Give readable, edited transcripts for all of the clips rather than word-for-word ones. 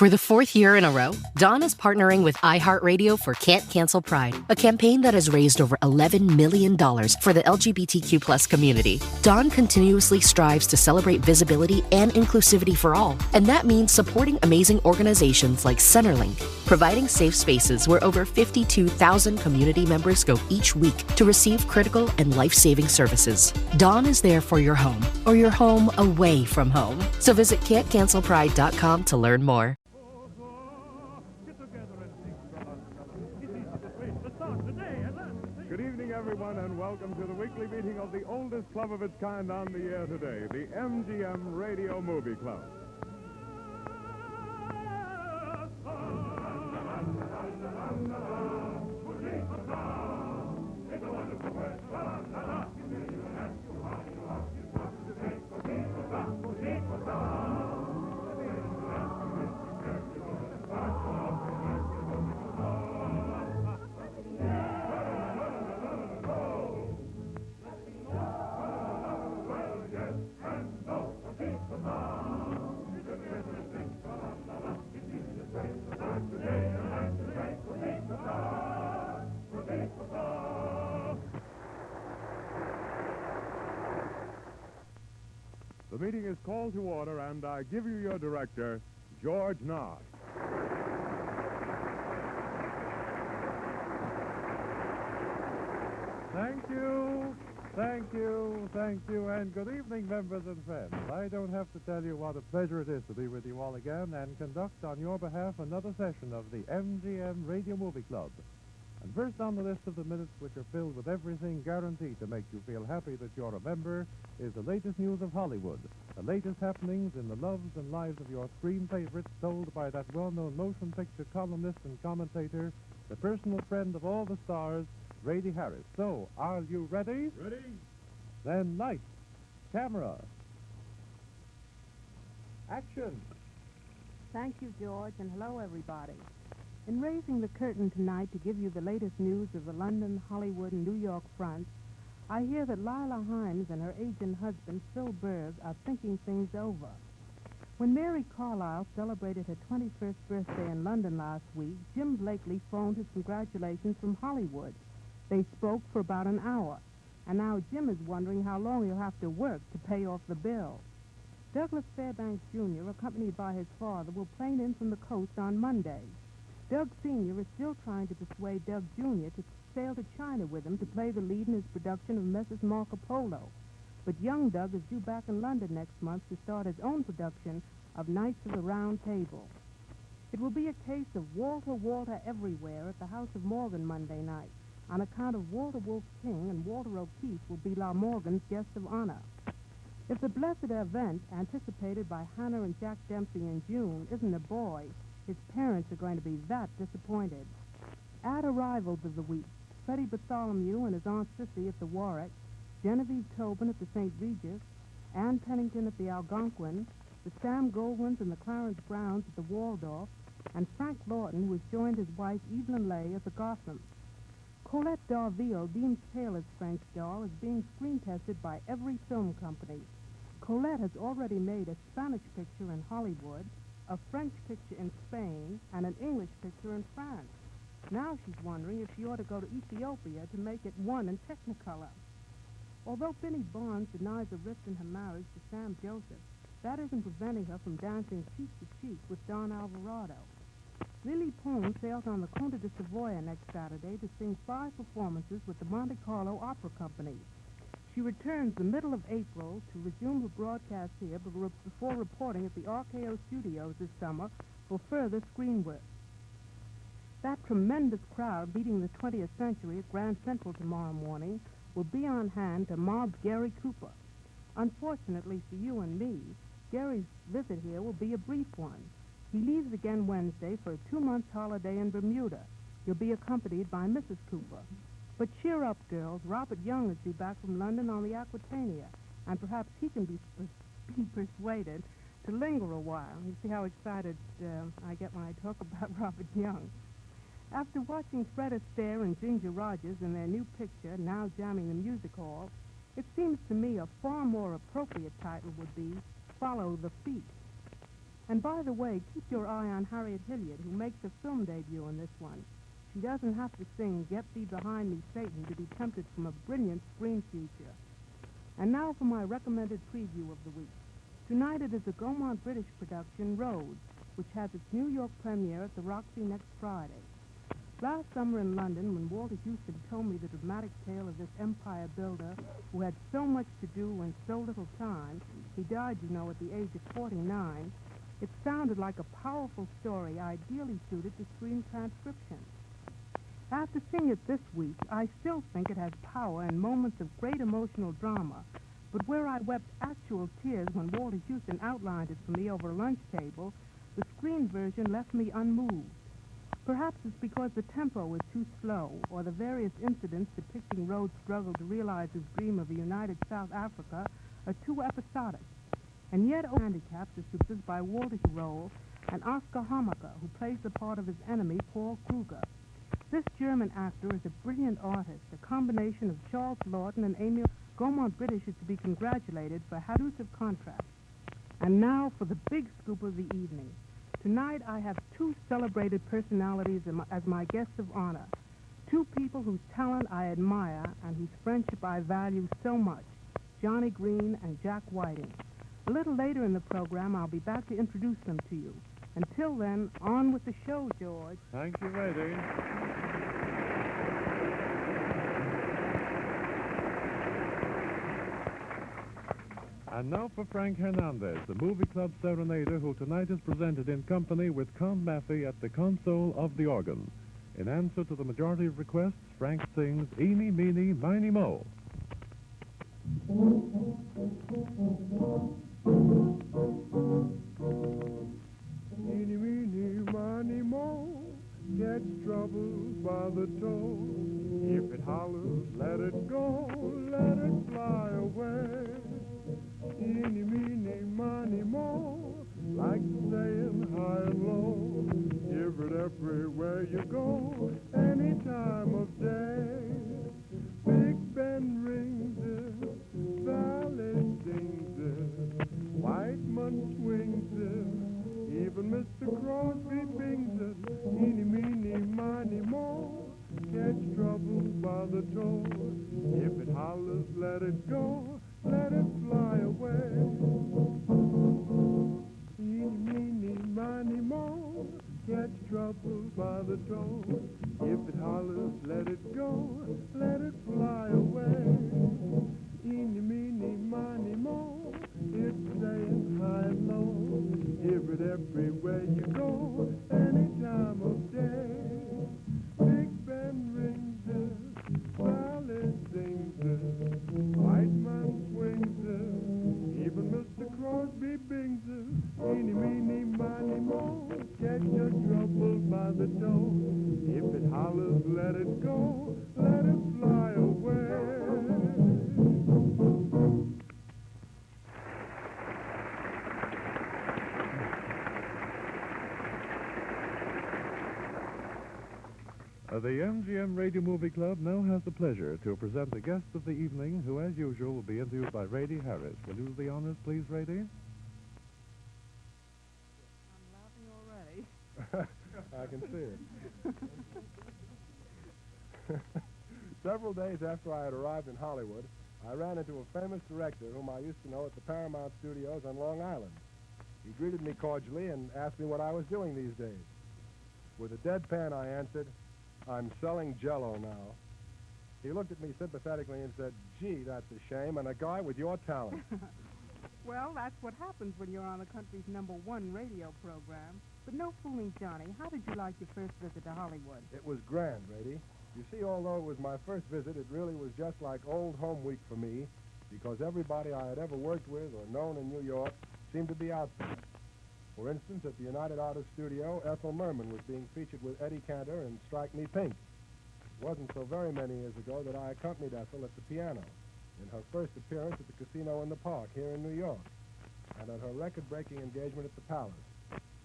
For the fourth year in a row, Dawn is partnering with iHeartRadio for Can't Cancel Pride, a campaign that has raised over $11 million for the LGBTQ plus community. Dawn continuously strives to celebrate visibility and inclusivity for all, and that means supporting amazing organizations like Centerlink, providing safe spaces where over 52,000 community members go each week to receive critical and life-saving services. Dawn is there for your home, or your home away from home. So visit can'tcancelpride.com to learn more. Good evening, everyone, and welcome to the weekly meeting of the oldest club of its kind on the air today, the MGM Radio Movie Club. The meeting is called to order, and I give you your director, George Knox. Thank you, and good evening, members and friends. I don't have to tell you what a pleasure it is to be with you all again and conduct on your behalf another session of the MGM Radio Movie Club. And first on the list of the minutes which are filled with everything guaranteed to make you feel happy that you're a member is the latest news of Hollywood, the latest happenings in the loves and lives of your screen favorites told by that well-known motion picture columnist and commentator, the personal friend of all the stars, Grady Harris. So, are you ready? Ready? Then lights, camera, action. Thank you, George, and hello, everybody. In raising the curtain tonight to give you the latest news of the London, Hollywood, and New York fronts, I hear that Lila Himes and her aging husband, Phil Berg, are thinking things over. When Mary Carlisle celebrated her 21st birthday in London last week, Jim Blakely phoned his congratulations from Hollywood. They spoke for about an hour, and now Jim is wondering how long he'll have to work to pay off the bill. Douglas Fairbanks, Jr., accompanied by his father, will plane in from the coast on Monday. Doug Sr. is still trying to persuade Doug Jr. to sail to China with him to play the lead in his production of Mrs. Marco Polo. But young Doug is due back in London next month to start his own production of Knights of the Round Table. It will be a case of Walter, Walter everywhere at the House of Morgan Monday night, on account of Walter Wolfe King, and Walter O'Keefe will be La Morgan's guest of honor. If the blessed event, anticipated by Hannah and Jack Dempsey in June, isn't a boy, his parents are going to be that disappointed. Add arrivals of the week: Freddie Bartholomew and his Aunt Sissy at the Warwick, Genevieve Tobin at the St. Regis, Ann Pennington at the Algonquin, the Sam Goldwins and the Clarence Browns at the Waldorf, and Frank Lawton, who has joined his wife Evelyn Lay at the Gotham. Colette Darville, Dean Taylor's French doll, is being screen-tested by every film company. Colette has already made a Spanish picture in Hollywood, a French picture in Spain, and an English picture in France. Now she's wondering if she ought to go to Ethiopia to make it one in Technicolor. Although Binny Barnes denies a rift in her marriage to Sam Joseph, that isn't preventing her from dancing cheek to cheek with Don Alvarado. Lily Poon sails on the Conte de Savoia next Saturday to sing 5 performances with the Monte Carlo Opera Company. She returns the middle of April to resume her broadcast here before reporting at the RKO studios this summer for further screen work. That tremendous crowd meeting the 20th century at Grand Central tomorrow morning will be on hand to mob Gary Cooper. Unfortunately for you and me, Gary's visit here will be a brief one. He leaves again Wednesday for a 2-month holiday in Bermuda. He'll be accompanied by Mrs. Cooper. But cheer up, girls. Robert Young is due back from London on the Aquitania, and perhaps he can be persuaded to linger a while. You see how excited I get when I talk about Robert Young. After watching Fred Astaire and Ginger Rogers in their new picture, Now Jamming the Music Hall, it seems to me a far more appropriate title would be Follow the Feet. And by the way, keep your eye on Harriet Hilliard, who makes a film debut in this one. She doesn't have to sing Get Thee Behind Me, Satan, to be tempted from a brilliant screen future. And now for my recommended preview of the week. Tonight it is a Gaumont British production, Rhodes, which has its New York premiere at the Roxy next Friday. Last summer in London, when Walter Houston told me the dramatic tale of this empire builder who had so much to do in so little time, he died, you know, at the age of 49, it sounded like a powerful story ideally suited to screen transcription. After seeing it this week, I still think it has power and moments of great emotional drama, but where I wept actual tears when Walter Houston outlined it for me over a lunch table, the screen version left me unmoved. Perhaps it's because the tempo is too slow, or the various incidents depicting Rhodes' struggle to realize his dream of a united South Africa are too episodic. And yet, handicaps are supervised by Walter's role and Oscar Hammerker, who plays the part of his enemy, Paul Kruger. This German actor is a brilliant artist, a combination of Charles Lawton and Amy. Gaumont British is to be congratulated for hallusive contrast. And now for the big scoop of the evening. Tonight I have two celebrated personalities as my guests of honor. Two people whose talent I admire and whose friendship I value so much, Johnny Green and Jack Whiting. A little later in the program, I'll be back to introduce them to you. Until then, on with the show, George. Thank you, lady. And now for Frank Hernandez, the movie club serenader who tonight is presented in company with Count Maffei at the console of the organ. In answer to the majority of requests, Frank sings Eeny, Meeny, Miny, Mo. Eeny, meeny, miny, mo, catch trouble by the toe. If it hollers, let it go, let it fly away. Eeny, meeny, miny, mo, like saying high and low. Give it everywhere you go, any time of day. Big Ben rings it, Valley sings it, White Man swings it, even Mr. Crosby bings it. Eeny, meeny, miny, mo, catch trouble by the toe. If it hollers, let it go, let it fly away. Eeny, meeny, miny, mo, catch trouble by the toe. If it hollers, let it go, let it fly away. Eeny, meeny, miny, mo, it's saying high and low. Hear it everywhere you go, any time of day. Big Ben rings it, Valley sings it, White Man swings it, even Mr. Crosby bings it. Eeny, meeny, miny, mo, catch your trouble by the toe. If it hollers, let it go, let it fly away. The MGM Radio Movie Club now has the pleasure to present the guest of the evening, who, as usual, will be interviewed by Rady Harris. Will you do the honors, please, Rady? I'm laughing already. I can see it. Several days after I had arrived in Hollywood, I ran into a famous director whom I used to know at the Paramount Studios on Long Island. He greeted me cordially and asked me what I was doing these days. With a deadpan, I answered, "I'm selling Jell-O now." He looked at me sympathetically and said, "Gee, that's a shame, and a guy with your talent." Well, that's what happens when you're on the country's #1 radio program. But no fooling, Johnny. How did you like your first visit to Hollywood? It was grand, Rady. You see, although it was my first visit, it really was just like old home week for me, because everybody I had ever worked with or known in New York seemed to be out there. For instance, at the United Artists Studio, Ethel Merman was being featured with Eddie Cantor in Strike Me Pink. It wasn't so very many years ago that I accompanied Ethel at the piano in her first appearance at the Casino in the Park here in New York, and at her record-breaking engagement at the Palace,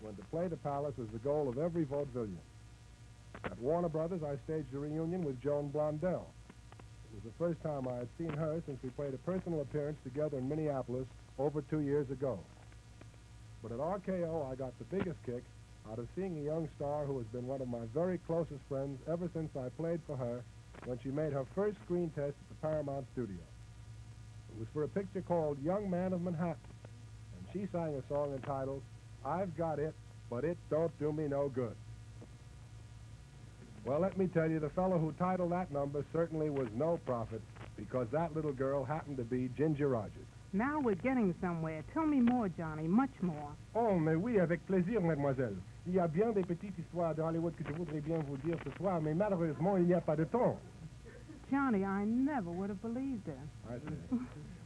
when to play the Palace was the goal of every vaudevillian. At Warner Brothers, I staged a reunion with Joan Blondell. It was the first time I had seen her since we played a personal appearance together in Minneapolis over 2 years ago. But at RKO, I got the biggest kick out of seeing a young star who has been one of my very closest friends ever since I played for her when she made her first screen test at the Paramount studio. It was for a picture called Young Man of Manhattan, and she sang a song entitled, I've Got It, But It Don't Do Me No Good. Well, let me tell you, the fellow who titled that number certainly was no prophet, because that little girl happened to be Ginger Rogers. Now we're getting somewhere. Tell me more, Johnny, much more. Oh, mais oui, avec plaisir, mademoiselle. Il y a bien des petites histoires de Hollywood que je voudrais bien vous dire ce soir, mais malheureusement, il n'y a pas de temps. Johnny, I never would have believed it. I see.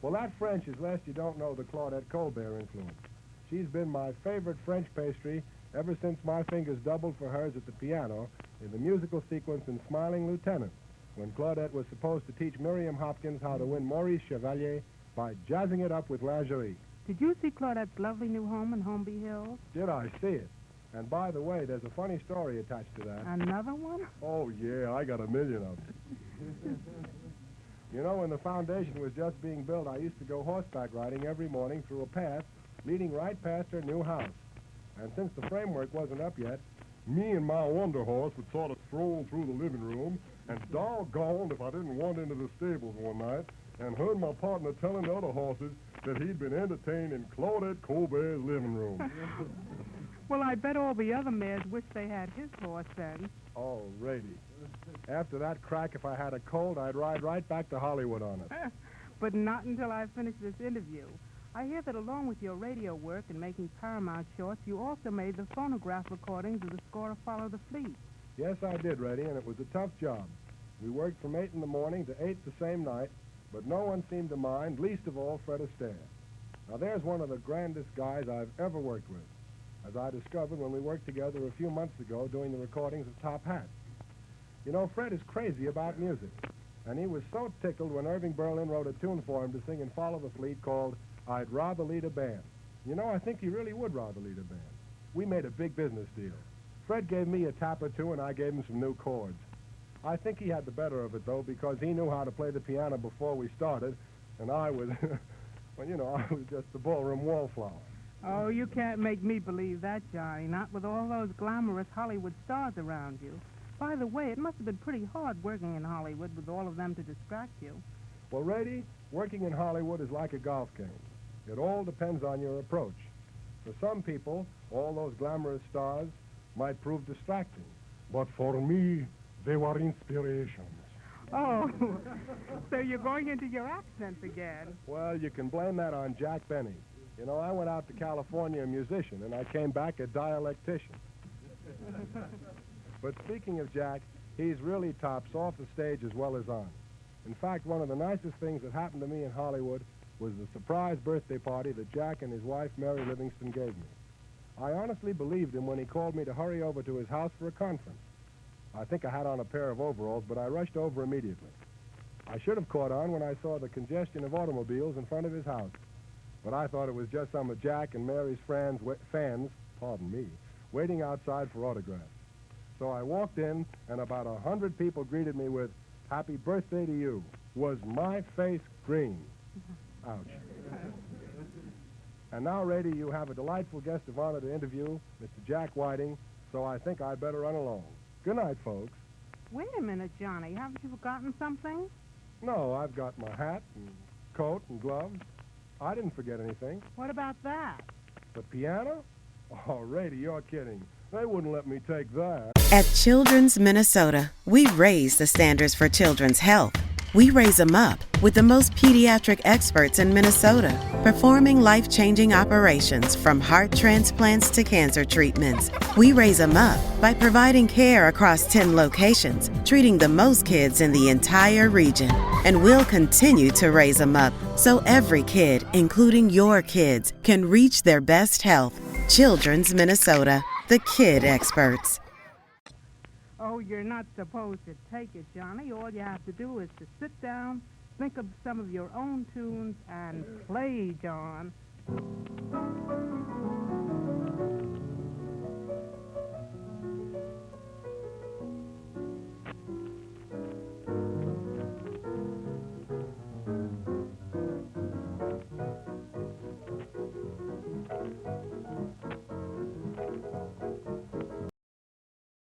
Well, that French is lest you don't know the Claudette Colbert influence. She's been my favorite French pastry ever since my fingers doubled for hers at the piano in the musical sequence in Smiling Lieutenant, when Claudette was supposed to teach Miriam Hopkins how to win Maurice Chevalier by jazzing it up with lingerie. Did you see Claudette's lovely new home in Holmby Hills? Did I see it? And by the way, there's a funny story attached to that. Another one? Oh, yeah, I got a million of them. You know, when the foundation was just being built, I used to go horseback riding every morning through a path leading right past her new house. And since the framework wasn't up yet, me and my wonder horse would sort of stroll through the living room, and doggone if I didn't wander into the stables one night and heard my partner telling the other horses that he'd been entertained in Claudette Colbert's living room. Well, I bet all the other mares wish they had his horse then. Oh, Rady. After that crack, if I had a cold, I'd ride right back to Hollywood on it. But not until I finish this interview. I hear that along with your radio work and making Paramount shorts, you also made the phonograph recordings of the score of Follow the Fleet. Yes, I did, Reddy, and it was a tough job. We worked from 8 in the morning to 8 the same night, but no one seemed to mind, least of all Fred Astaire. Now, there's one of the grandest guys I've ever worked with, as I discovered when we worked together a few months ago doing the recordings of Top Hat. You know, Fred is crazy about music, and he was so tickled when Irving Berlin wrote a tune for him to sing in Follow the Fleet called I'd Rather Lead a Band. You know, I think he really would rather lead a band. We made a big business deal. Fred gave me a tap or two, and I gave him some new chords. I think he had the better of it, though, because he knew how to play the piano before we started, and I was, well, you know, I was just the ballroom wallflower. Oh, you can't make me believe that, Johnny, not with all those glamorous Hollywood stars around you. By the way, it must have been pretty hard working in Hollywood with all of them to distract you. Well, Rady, working in Hollywood is like a golf game. It all depends on your approach. For some people, all those glamorous stars might prove distracting. But for me, they were inspirations. Oh, so you're going into your accent again. Well, you can blame that on Jack Benny. You know, I went out to California a musician, and I came back a dialectician. But speaking of Jack, he's really tops off the stage as well as on. In fact, one of the nicest things that happened to me in Hollywood was the surprise birthday party that Jack and his wife, Mary Livingston, gave me. I honestly believed him when he called me to hurry over to his house for a conference. I think I had on a pair of overalls, but I rushed over immediately. I should have caught on when I saw the congestion of automobiles in front of his house. But I thought it was just some of Jack and Mary's fans, waiting outside for autographs. So I walked in, and about 100 people greeted me with, "Happy birthday to you." Was my face green? Ouch. And now, Rady, you have a delightful guest of honor to interview, Mr. Jack Whiting, so I think I'd better run along. Good night, folks. Wait a minute, Johnny. Haven't you forgotten something? No, I've got my hat and coat and gloves. I didn't forget anything. What about that? The piano? Oh, Rady, you're kidding. They wouldn't let me take that. At Children's Minnesota, we raise the standards for children's health. We raise them up with the most pediatric experts in Minnesota, performing life-changing operations from heart transplants to cancer treatments. We raise them up by providing care across 10 locations, treating the most kids in the entire region. And we'll continue to raise them up so every kid, including your kids, can reach their best health. Children's Minnesota, the kid experts. Oh, you're not supposed to take it, Johnny. All you have to do is to sit down, think of some of your own tunes, and play, John.